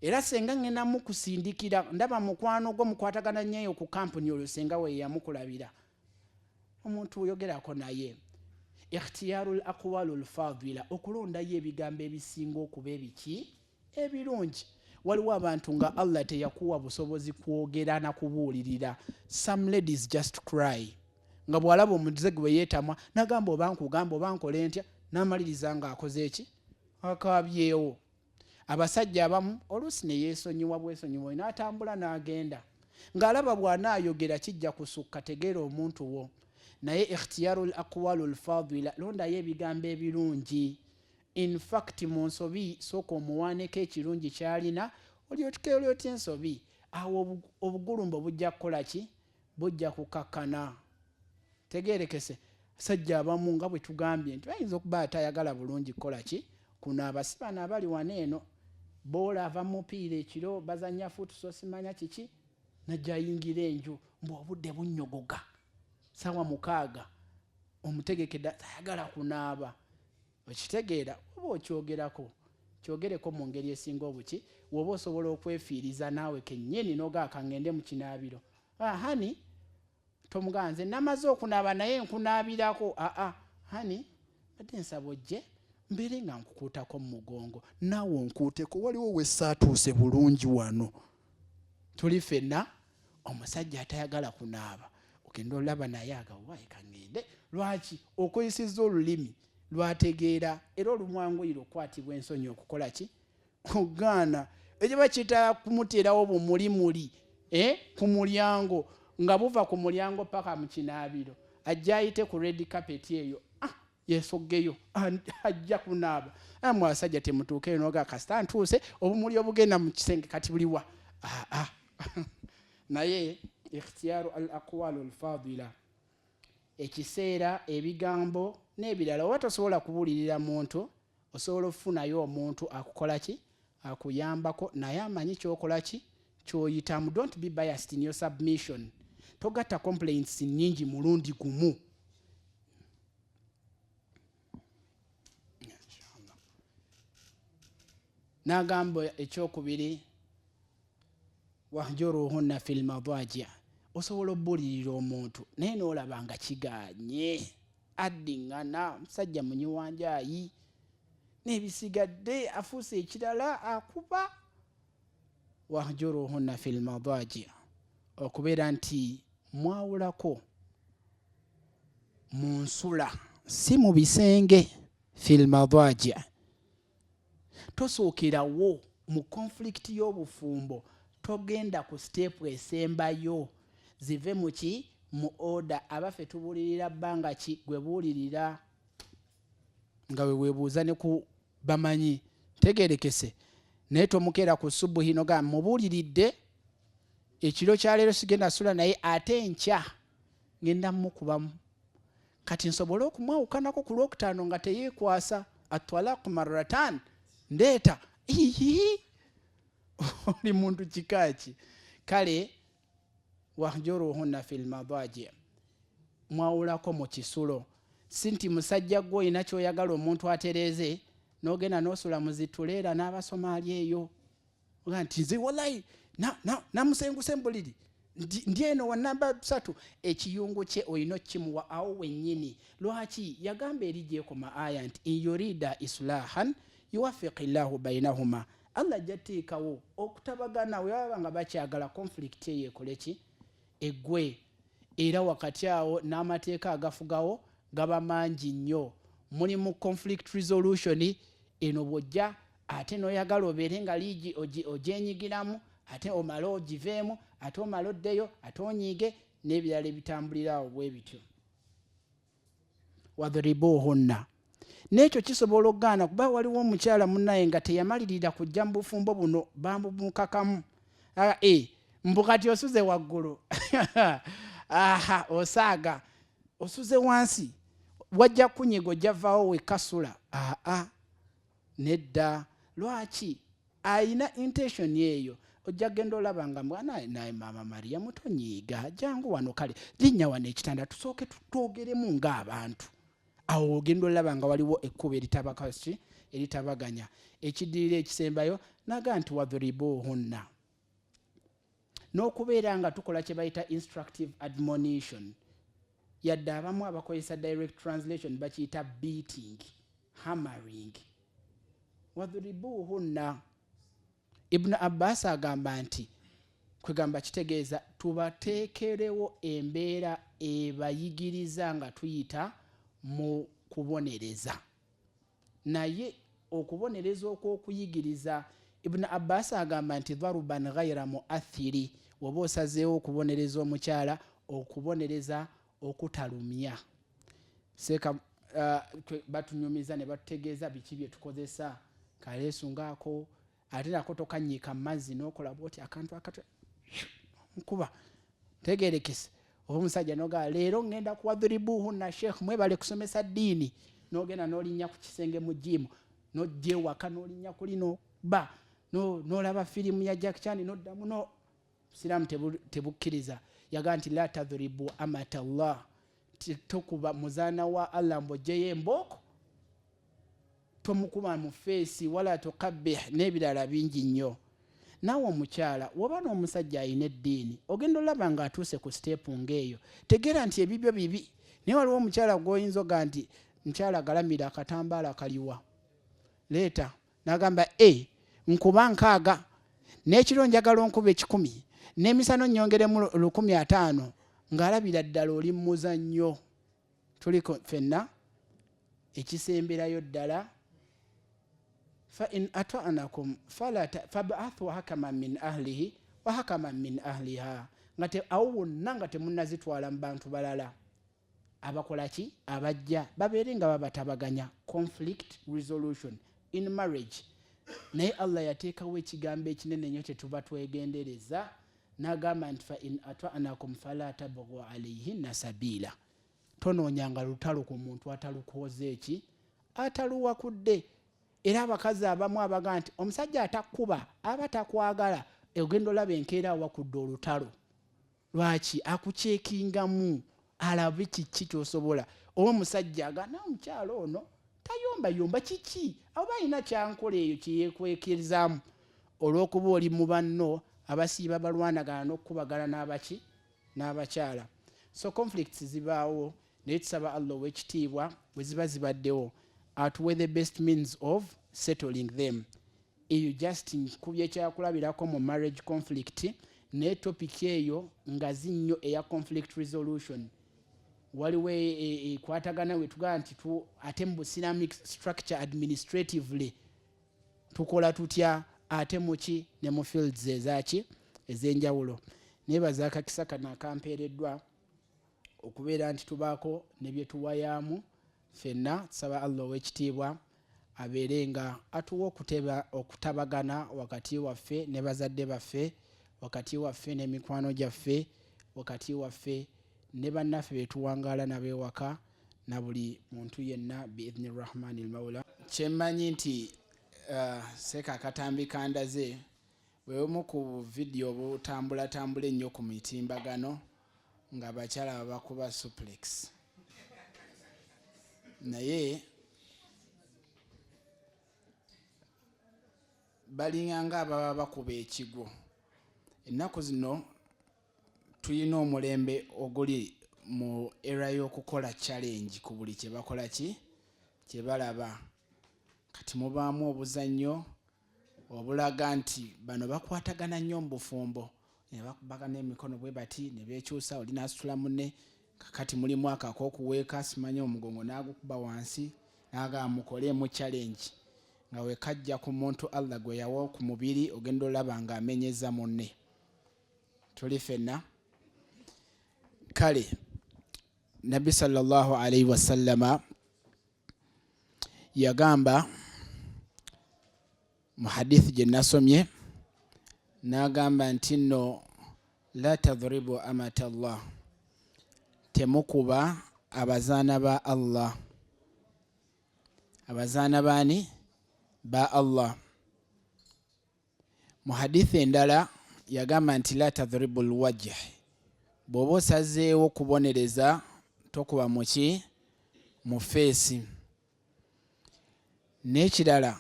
era senga ngenda mukusindikira ndaba mukwano gwo mukwatagana nnyo ku kampuni olwo senga we yamukulabira omuntu oyogerako naye ikhtiyarul aqwalul fadila okulondayo ebigambo ebisinga okuba ebiki ebirungi waliwo abantu nga Allah teyakuwa busobozi kwogera na kubuulirira some ladies just cry nga bwalaba omuze gwe yeetamwa nagamba obankugamba obankole ntya n'amaliriza nga akoze eki akabyewo abasajja abamu oluusi ne yeesonyiwa bwesonyiwa n'atambula n'agenda ng'alaba bw'anaayogera kijja kusukka tegeera omuntu wo naye ikhtiyarul aqwalul fadila londayo ebigambo ebirungi in fact mu nsobi sooka omuwaaneko ekirungi kyalina olyotyolyoty ensobi awo obugulumba bujja kukola ki bujja kukakkana tegeerekese sajja abamu nga bwe tugambye nti bayinza okuba atayagala bulungi kukola ki kunaaba si bano abali wano eno boola ava mupiira ekiro bazanya futuso simanya kiki najja ayingira enju mbu obudde bunnyogoga sawa 6 omutegekeda tayagala kunaaba okitegeera oba okyogerako kyogereko mu ngeri esinga obuki woba osobola okwefiiriza naawe kennyini nogaaka ngende mu kinaabiro hani tomuganze namaze okunaaba naye nkunaabirako hani badde nsaba ojje mbeere nga nkukuutako mu mugongo naawe onkuuteko waliwo wessaatuuse bulungi wano tuli ffenna omusajja atayagala kunaaba ogenda olaba naye agawaayi kangende lwaki okoyesezza olulimi lwategeera era olumwanguyira okwatibwa ensonyi okukola ki kugaana ekyo bakiyita kumuteerawo bumulimuli ku mulyango nga buva ku mulyango paka mu kinaabiro ajja ayite ku red carpet eyo yesoggeyo ajja kunaaba amwe abasajja temutuukeyo noga kasita ntuuse obumuli obugenda mu kisenge kati buliwa naye ikhtiyaru al aqwalu al fadila ekiseera ebigambo n'ebirala oba tosobola kubuulirira muntu osobola okufunayo omuntu akukola ki akuyambako naye amanyi kyokola ki kyoyitamu don't be biased in your submission togatta complaints nnyingi mulundi gumu n'agamba ekyokubiri wahjuruhunna fil madaji osobola obuulirira omuntu naye n'olaba nga kiganye addiŋŋana musajja munyiwanjaayi n'ebisigadde afuuse ekirala akuba wahjuruhunna fil madaji okubeera nti mwawulako mu nsula si mu bisenge fil madaji tosookerawo mu conflict y'obufumbo togenda ku step esembayo zive muki mu order abaffe tubuulirira bbanga ki gwe buulirira nga webuuza ne ku bamanyi tegerekese naye tomukeera ku subuhi noga mubuuliridde ekiro kyaleero sigenda sula naye ate enkya ngenda mukubamu kati nsobole okumwawukanako ku lwokutaano nga teyeekwasa atwalaku marratan ndeeta oli muntu kikaaki kale wahjuruhunna fil madaji mwawulako mu kisulo si nti musajja gwe olina kyoyagala omuntu atereeze n'ogenda n'osula muzituleera n'abasomaali eyo oga nti nze wallahi namusenguse mbuliri ndi eno wa namba 3 ekiyungu kye olina okkimuwa awo wennyini lwaki yagamba eri gyekoma aya nti in yurida islahan yuwafiqi llahu bainahuma Allah jateekawo okutabagana we baba nga bakyagala conflict eyo ekole ki eggwe era wakati awo n'amateeka agafugawo gaba mangi nnyo mulimu conflict resolution eno bwojja ate n'oyagala obeere nga liigi ogyenyigiramu ate omale ogiveemu ate omale oddeyo ate onyiige n'ebirala ebitambulira awo bwe bityo wadhribuhunna. N'ekyo kisobola okugaana kuba waliwo omukyala munnaye nga teyamalirira kujja mu bufumbo buno bamumukakamu mbu kati osuze waggulu aha osaaga osuze wansi wajja kunyiga ojjavaawo wekasula nedda. Lwaki? Ayina intention yeeyo. Ojja genda olaba nga naye maama Maria mutonyiiga jangu wano kale linnya wano ekitanda tusooke tutwogeremu ng'abantu. Awo ogenda olaba nga waliwo ekkubo eritabaganya. Ekidirira ekisembayo naga nti wadhribuhunna. N'okubeera nga tukola kye bayita instructive admonition. Yadde abamu abakozesa direct translation bakiyita beating, hammering. Wadhribuhunna. Ibn Abbas agamba nti kwegamba kitegeeza tubateekerewo embeera ebayigiriza nga tuyita mu kubonereza. Naye okubonereza okw'okuyigiriza Ibn Abbas agamba nti dharuban ghayra muathiri. Woba osazeewo okubonereza omukyala, okubonereza okutalumya. Seeka batunyumiza ne batutegeeza biki bye tukozesa. Kaleesu ngaako ate nako tokanyiika mazzi n'okola bwoti akantu akato nkuba tegerekese. Oba omusajja noga leero ngenda kuwadhribuhunna sheekh mwebale kusomesa ddiini n'ogenda n'olinnya ku kisenge mu jimu n'ojja ewaka n'olinnya ku lino ba n'olaba firimu ya Jack Chan n'oddamu no. Siraamu tebukkiriza. Yaga nti la tadhribu amatallah. Tokuba muzaana wa Allah mbojjeyo embooko. Tomukuba mu feesi wala tukabbih n'ebirala bingi nnyo. Naawe omukyala woba n'omusajja ayina eddiini ogenda olaba nga atuuse ku siteepu ng'eyo tegeera nti ebibyo bibi. Naye waliwo omukyala gw'oyinza oga nti mukyala galamira akatambaala kaliwa leeta n'agamba nkuba 6 n'ekiro njagala onkuba 1,000 n'emisano nnyongeremu 150 ng'alabira ddala oli mu muzannyo. Tuliko ffenna ekisemberayo ddala فإن أطعنكم فلا فابعثوا حكما من أهله وحكما من أهلها. Ngate awo nanga temunnazitwala mu bantu balala abakola ki abajja babeere nga babatabaganya. Conflict resolution in marriage. Naye Allah yateekawo ekigambo ekinene nnyo tetuba twegendereza n'agamba nti fa in ata'anakum fala tabghu alayhinna sabila. Tonoonyanga lutalo ku muntu atalukoze eki ataluwakudde. Era abakazi abamu abaga nti omusajja atakuba aba takwagala ogenda olaba enkeera awakudde olutalo. Lwaki? Akucekingamu alabe kiki kyosobola. Oba omusajja agana omukyalo ono tayombayomba kiki oba alina kyankola eyo kyeyekwekizaamu olw'okuba oli mu banno abasiiba balwanagana n'okukubagana n'abaki n'abakyala. So conflicts zibaawo naye tusaba Allah ow'ekitiibwa bwe ziba zibaddewo atuwe the best means of settling them. Eyo just nkubye kyakulabirako mu marriage conflict ne topic eyo nga zinyo eya conflict resolution. Waliwo kwatagana wetugaa nti ate mu Islamic structure administratively tukola tutya ate muki ne mu fields ezaki ez'enjawulo. Nebaza akakisa kana akampeereddwa okubeera nti tubaako ne bye tuwayaamu ffenna. Tusaba Allah ow'ekitiibwa abeere nga atuwa okutabagana wakati waffe ne bazadde baffe, wakati waffe n'emikwano gyaffe, wakati waffe ne bannaffe betuwangaala n'abewaka na buli muntu yenna biidhni rahmani al-mawla. Kyemmanyi nti seeka akatambi kandaze weemu ku vidiyo obutambula ennyo ku mitimbagano nga bakyala bakuba suplex. Naye balinganga ababa bakuba ekigo. Ennaku zino tulina omulembe oguli mu era y'okukola challenge ku buli kye bakola kye balaba. Kati mubaamu obuzannyo obulaga nti bano bakwatagana nnyo mu bufumbo ne bakubagana emikono bwe bati ne beekyusa oli n'asitula munne. Kakati mulimu akak'okuweeka simanyi omugongo n'agukuba wansi n'agamba mukolemu challenge nga wekajja ku muntu Allah gwe yawa ku mubiri ogenda olaba nga amenyeza munne. Tuli ffenna kale Nabbi sallallahu alayhi wasallama yagamba mu hadithi gye nasomye n'agamba nti nno la tadhribu amata Allah, temukuba abazaana ba Allah. Abazaana baani? Ba Allah. Mu hadithi endala yagamba nti la tadhribu alwajh, bw'oba osazeewo kubonereza tokuba muki? Mu feesi. N'ekirala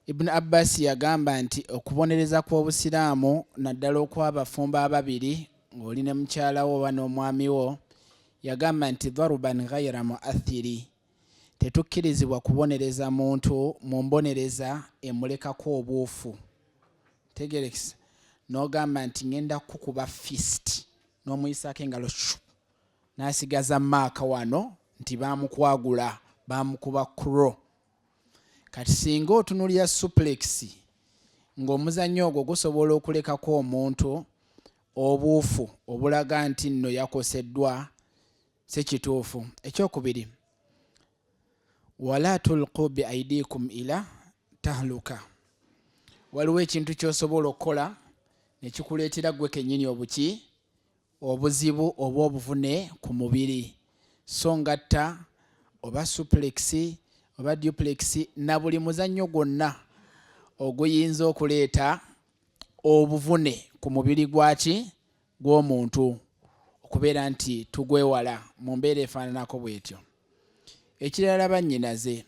Ibn Abbas yagamba nti okubonereza kw'obusiraamu naddala okw'abafumbo ababiri ng'oli ne mukyalawo oba n'omwami wo, yagamba nti dharuban ghayra muathiri, tetukkirizibwa kubonereza muntu mu mbonereza emulekako obuufu. Tegerekisa n'ogamba nti ngenda kukuba fist n'omuyisaako engalo n'asigaza maaka wano nti baamukwagula, baamukuba kuro. Kati singa otunulira suplex ng'omuzannyo ogwo gusobola okulekako omuntu obuufu obulaga nti nno yakoseddwa, si kituufu. Ekyokubiri, wala tulqu bi aidikum ila tahluka, waliwo ekintu ky'osobola okukola ne kikuleetera gwe kennyini obuki? Obuzibu oba obuvune ku mubiri. So ngatta oba suplex oba duplex na buli muzannyo gwonna oguyinza okuleeta obuvune ku mubiri gwaki? Gw'omuntu, okubeera nti tugwewala mu mbeera efaananako bw'etyo. Ekirala bannyinaze,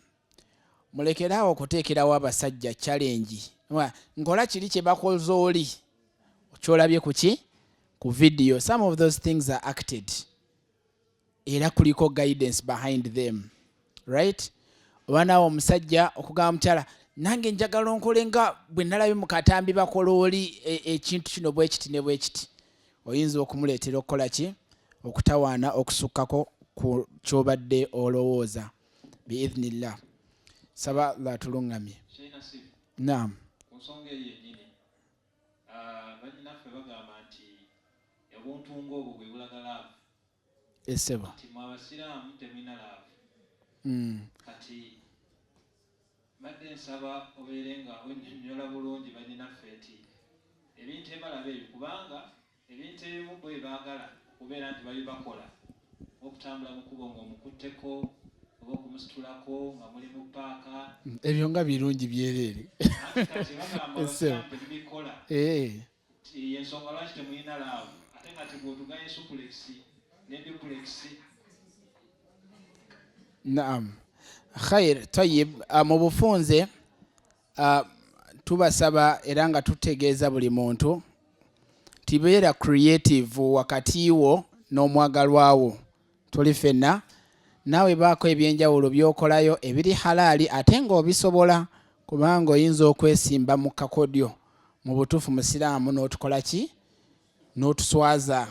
mulekeraawo okuteekerawo abasajja challenge. Nkola kiri kye bakoze oli kyolabye kuki? Ku video. Some of those things are acted. Era kuliko guidance behind them. Right? Oba naawe omusajja okugamba mukyala, nange njagala onkole nga bwe nalabye mu katambi bakola oli ekintu kino bwe kiti ne bwe kiti. Oyinza okumuleetera okukola ki? Okutawaana okusukkako ku kyobadde olowooza. Biidhnillah. Saba Allah tulungamye. Naam. Nsonga eyo yennyini bannaffe bagamba nti obuntu ng'obwo bwe bulaga laavu. Essebo. Nti mu abasiraamu temulina laavu. Kati badde nsaba obeere nga onnyonnyola bulungi bannaffe nti ebintu ebalaba ebyo, kubanga ebintu ebimu bwe baagala okubeera nti babibakola, okutambula mu kkubo ng'omukutteko oba okumusitulako nga muli mu paaka. Ebyo nga birungi byereere. Kati bagamba tebibikola. Ensonga lwaki temulina laavu ate nga tibwotuganye suplex ne duplex. Naam. Khair, tayyib. Mu bufunze tubasaba era nga tutegeeza buli muntu tibeera creative wakati wo n'omwagalwawo. Tuli ffenna naawe baako ebyenjawulo by'okolayo ebiri halaali ate ng'obisobola, kubanga oyinza okwesimba mu kakodyo. Mu butuufu musiraamu n'otukola ki? N'otuswaza.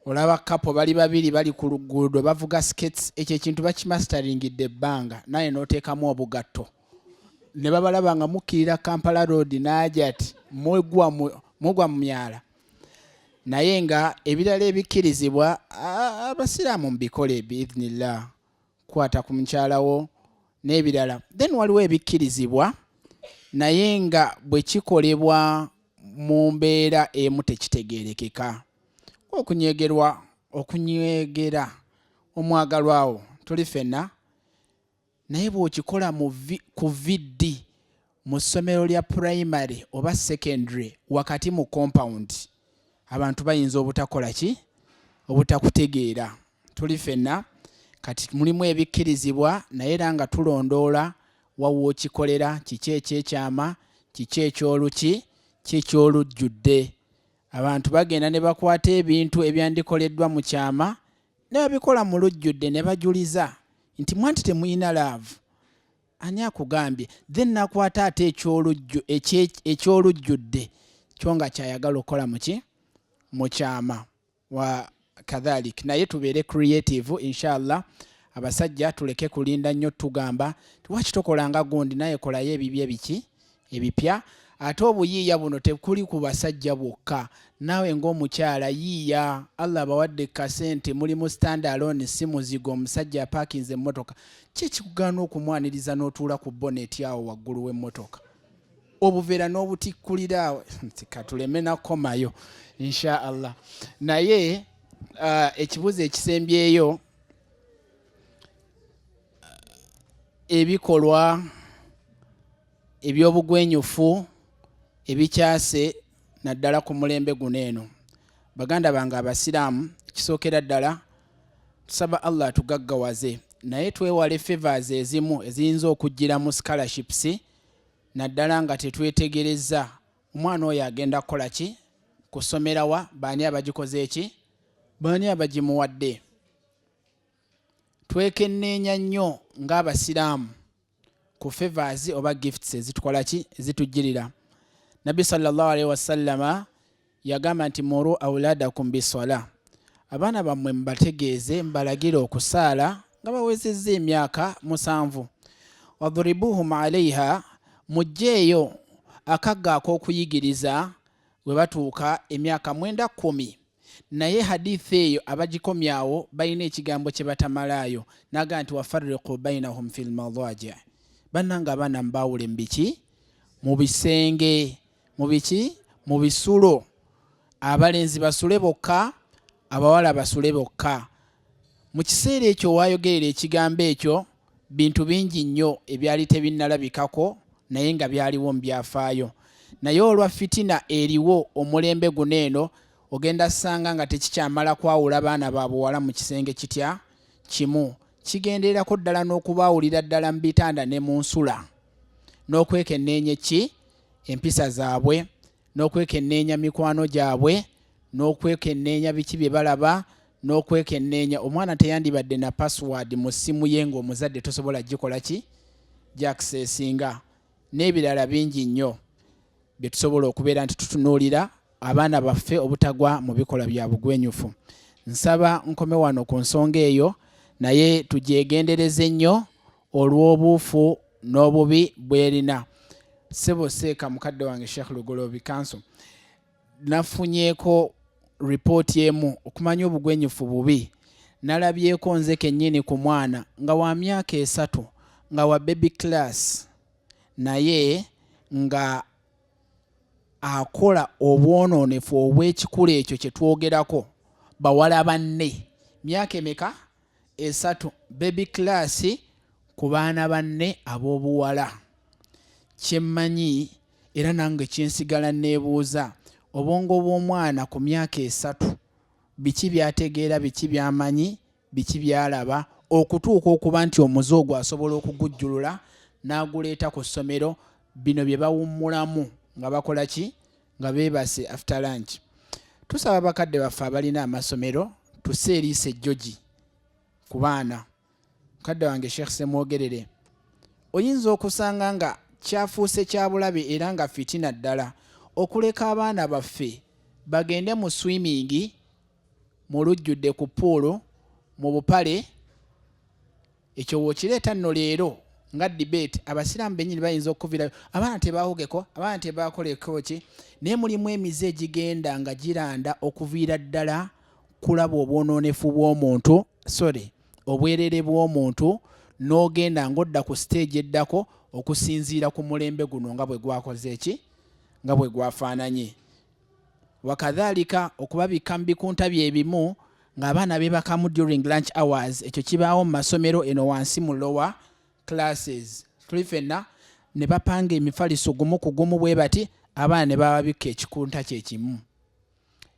Olaba kapo bali babiri bali ku luguudo bavuga skates, ekyo ekintu bakimasteringidde ebbanga, naye n'oteekamu obugatto. Ne babalaba nga mukkirira Kampala Road n'ajati mugwa mu myala. Naye nga ebirala ebikkirizibwa abasiraamu mbikole biidhnillah, kwata ku mukyalawo n'ebirala. Then waliwo ebikkirizibwa naye nga bwe kikolebwa mu mbeera emu tekitegeerekeka. Okunyegera omwagalwawo tuli ffenna, naye bw'okikola ku viddi mu ssomero lya primary oba secondary wakati mu compound, abantu bayinza obutakola ki? Obutakutegeera. Tuli ffenna kati mulimu ebikkirizibwa naye era nga tulondoola wawo okikolera, kiki ekyekyama, kiki ekyoluki, kikyolujjudde. Abantu bagenda ne bakwata ebintu ebyandikoleddwa mu kyama ne babikola mu lujjudde ne bajuliza nti mwanti temuyina laavu. Ani akugambye? Then nakwata ate ekyolujjudde kyo nga kyayagala okukola muki? Mu kyama. Wa kadhalik. Naye tubeere creative inshallah. Abasajja tuleke kulinda nnyo tugamba waki tokolanga gundi naye kolayo ebibye biki? Ebipya. ate obuyiiya buno tekuli ku basajja bwokka, naawe ng'omukyala yiiya. Allah bawadde kasente, mulimu stand alone, si muzigo, omusajja apaakinze emmotoka, kikikugaana okumwaniriza n'otuula ku boneti awo waggulu w'emmotoka, obuveera n'obutikkulira awo. Katuleme nakomayo insha Allah. Naye ekibuzo ekisembyeyo, ebikolwa eby'obugwenyufu ebikyase naddala ku mulembe guno eno, baganda bange abasiraamu, kisookera ddala tusaba Allah atugaggawaze, naye twewale favors ezimu eziyinza okujjira mu scholarships, naddala nga tetwetegereza omwana oyo agenda kukola ki, kusomera wa, baani abagikoze eki, baani abagimuwadde. Twekenneenya nnyo ng'abasiraamu ku favors oba gifts ezitukola ki, ezitujjirira. Nabbi sallallahu alaihi wasallama yagamba nti muru auladakum bisala, abaana bammwe mbategeeze, mbalagire okusaala nga bawezezza emyaka 7. wadhuribuhum alaiha, mujjeeyo akagga ak'okuyigiriza bwe batuuka emyaka 9-10. Naye hadithi eyo abagikomyawo balina ekigambo kye batamalaayo, naga nti wafarriqu bainahum fil madaji, bannanga abaana mbawule mbiki, mu bisenge, mu biki, mu bisulo. Abalenzi basule bokka, abawala basule bokka. Mu kiseera ekyo waayogerera ekigambo ekyo, bintu bingi nnyo ebyali tebinnalabikako naye nga byaliwo mu byafaayo. Naye olwa fitina eriwo omulembe guno eno, ogenda ssanga nga tekikyamala kwawula baana ba buwala mu kisenge kitya kimu. Kigendererako ddala n'okubaawulira ddala mu bitanda ne mu nsula, n'okwekenneenya ki, empisa zaabwe, n'okwekenneenya mikwano gyabwe, n'okwekenneenya biki bye balaba, n'okwekenneenya. Omwana teyandibadde na password mu ssimu ye ng'omuzadde tosobola gikola ki, gyakiseesinga, n'ebirala bingi nnyo bye tusobola okubeera nti tutunuulira abaana baffe obutagwa mu bikola bya bugwenyufu. Nsaba nkome wano ku nsonga eyo, naye tugyegendereze nnyo olw'obuufu n'obubi bwerina. Sebo seeka mukadde wange Sheikh Lugolobi Council, nafunyeeko report emu okumanya obugwenyufu bubi. Nalabyeko nze kennyini ku mwana nga wa myaka 3, nga wa baby class, naye nga akola obwonoonefu obw'ekikula ekyo kye twogerako, bawala banne, myaka emeka 3, baby class, ku baana banne ab'obuwala. Kyemmanyi era nange kyensigala neebuuza, obwongo bw'omwana ku myaka 3 biki byategeera, biki byamanyi, biki byalaba, okutuuka okuba nti omuze ogwo asobola okugujjulula n'aguleeta ku ssomero. Bino bye bawummulamu nga bakola ki, nga beebase after lunch. Tusaba bakadde baffe abalina amasomero tusse eriisa ejjogi ku baana. Mukadde wange Sheikh Semwogerere, oyinza okusanga nga kyafuuse kya bulabe era nga fitina ddala okuleka abaana baffe bagende mu swimming, mu lujjudde ku poolo, mu bupale. Ekyo bw'okireeta nno leero nga debate, abasiraamu bennyini bayinza okuvirayo, abaana tebaawugeko, abaana tebaakoleko ki, naye mulimu emize egigenda nga giranda okuviira ddala kulaba obwonoonefu bw'omuntu, obwerere bw'omuntu, n'ogenda ng'odda ku stage eddako okusinziira ku mulembe guno nga bwe gwakoze eki, nga bwe gwafaananye. Wakadhalika okubabika mu bikunta byebimu ng'abaana beebakamu during lunch hours, ekyo kibaawo mu masomero eno wansi mu lower classes. Tuli ffenna ne bapanga emifaliso gumu ku gumu bwe bati, abaana ne bababika ekikunta kye kimu.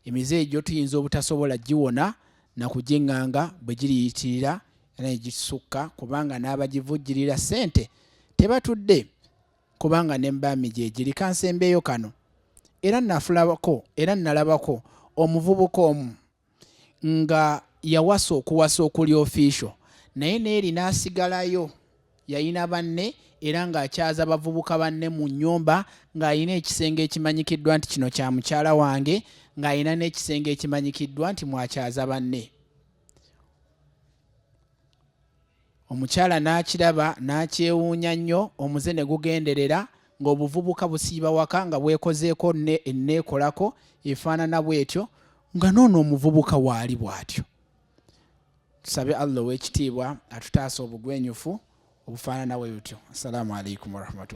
Emize egyo tuyinza obutasobola giwona na kugiŋŋanga bwe giriyitirira era ne gisukka, kubanga n'abagivujjirira ssente tebatudde, kubanga n'embaami gye giri. Kansembeeyo kano era nalabako omuvubuka omu nga yawasa okuwasa okuli official, naye neeri n'asigalayo, yayina banne era ng'akyaza bavubuka banne mu nnyumba, ng'ayina ekisenge ekimanyikiddwa nti kino kya mukyala wange, ng'ayina n'ekisenge ekimanyikiddwa nti mwakyaza banne. Omukyala n'akiraba n'akyewuunya nnyo, omuze ne gugenderera ng'obuvubuka busiiba waka nga bwekozeeko enneekolako efaanana bw'etyo nga noono omuvubuka waali bw'atyo. Tusabe Allah ow'ekitiibwa atutaasa obugwenyufu obufaanana bwe butyo. Assalamu alaikum warahmatullahi.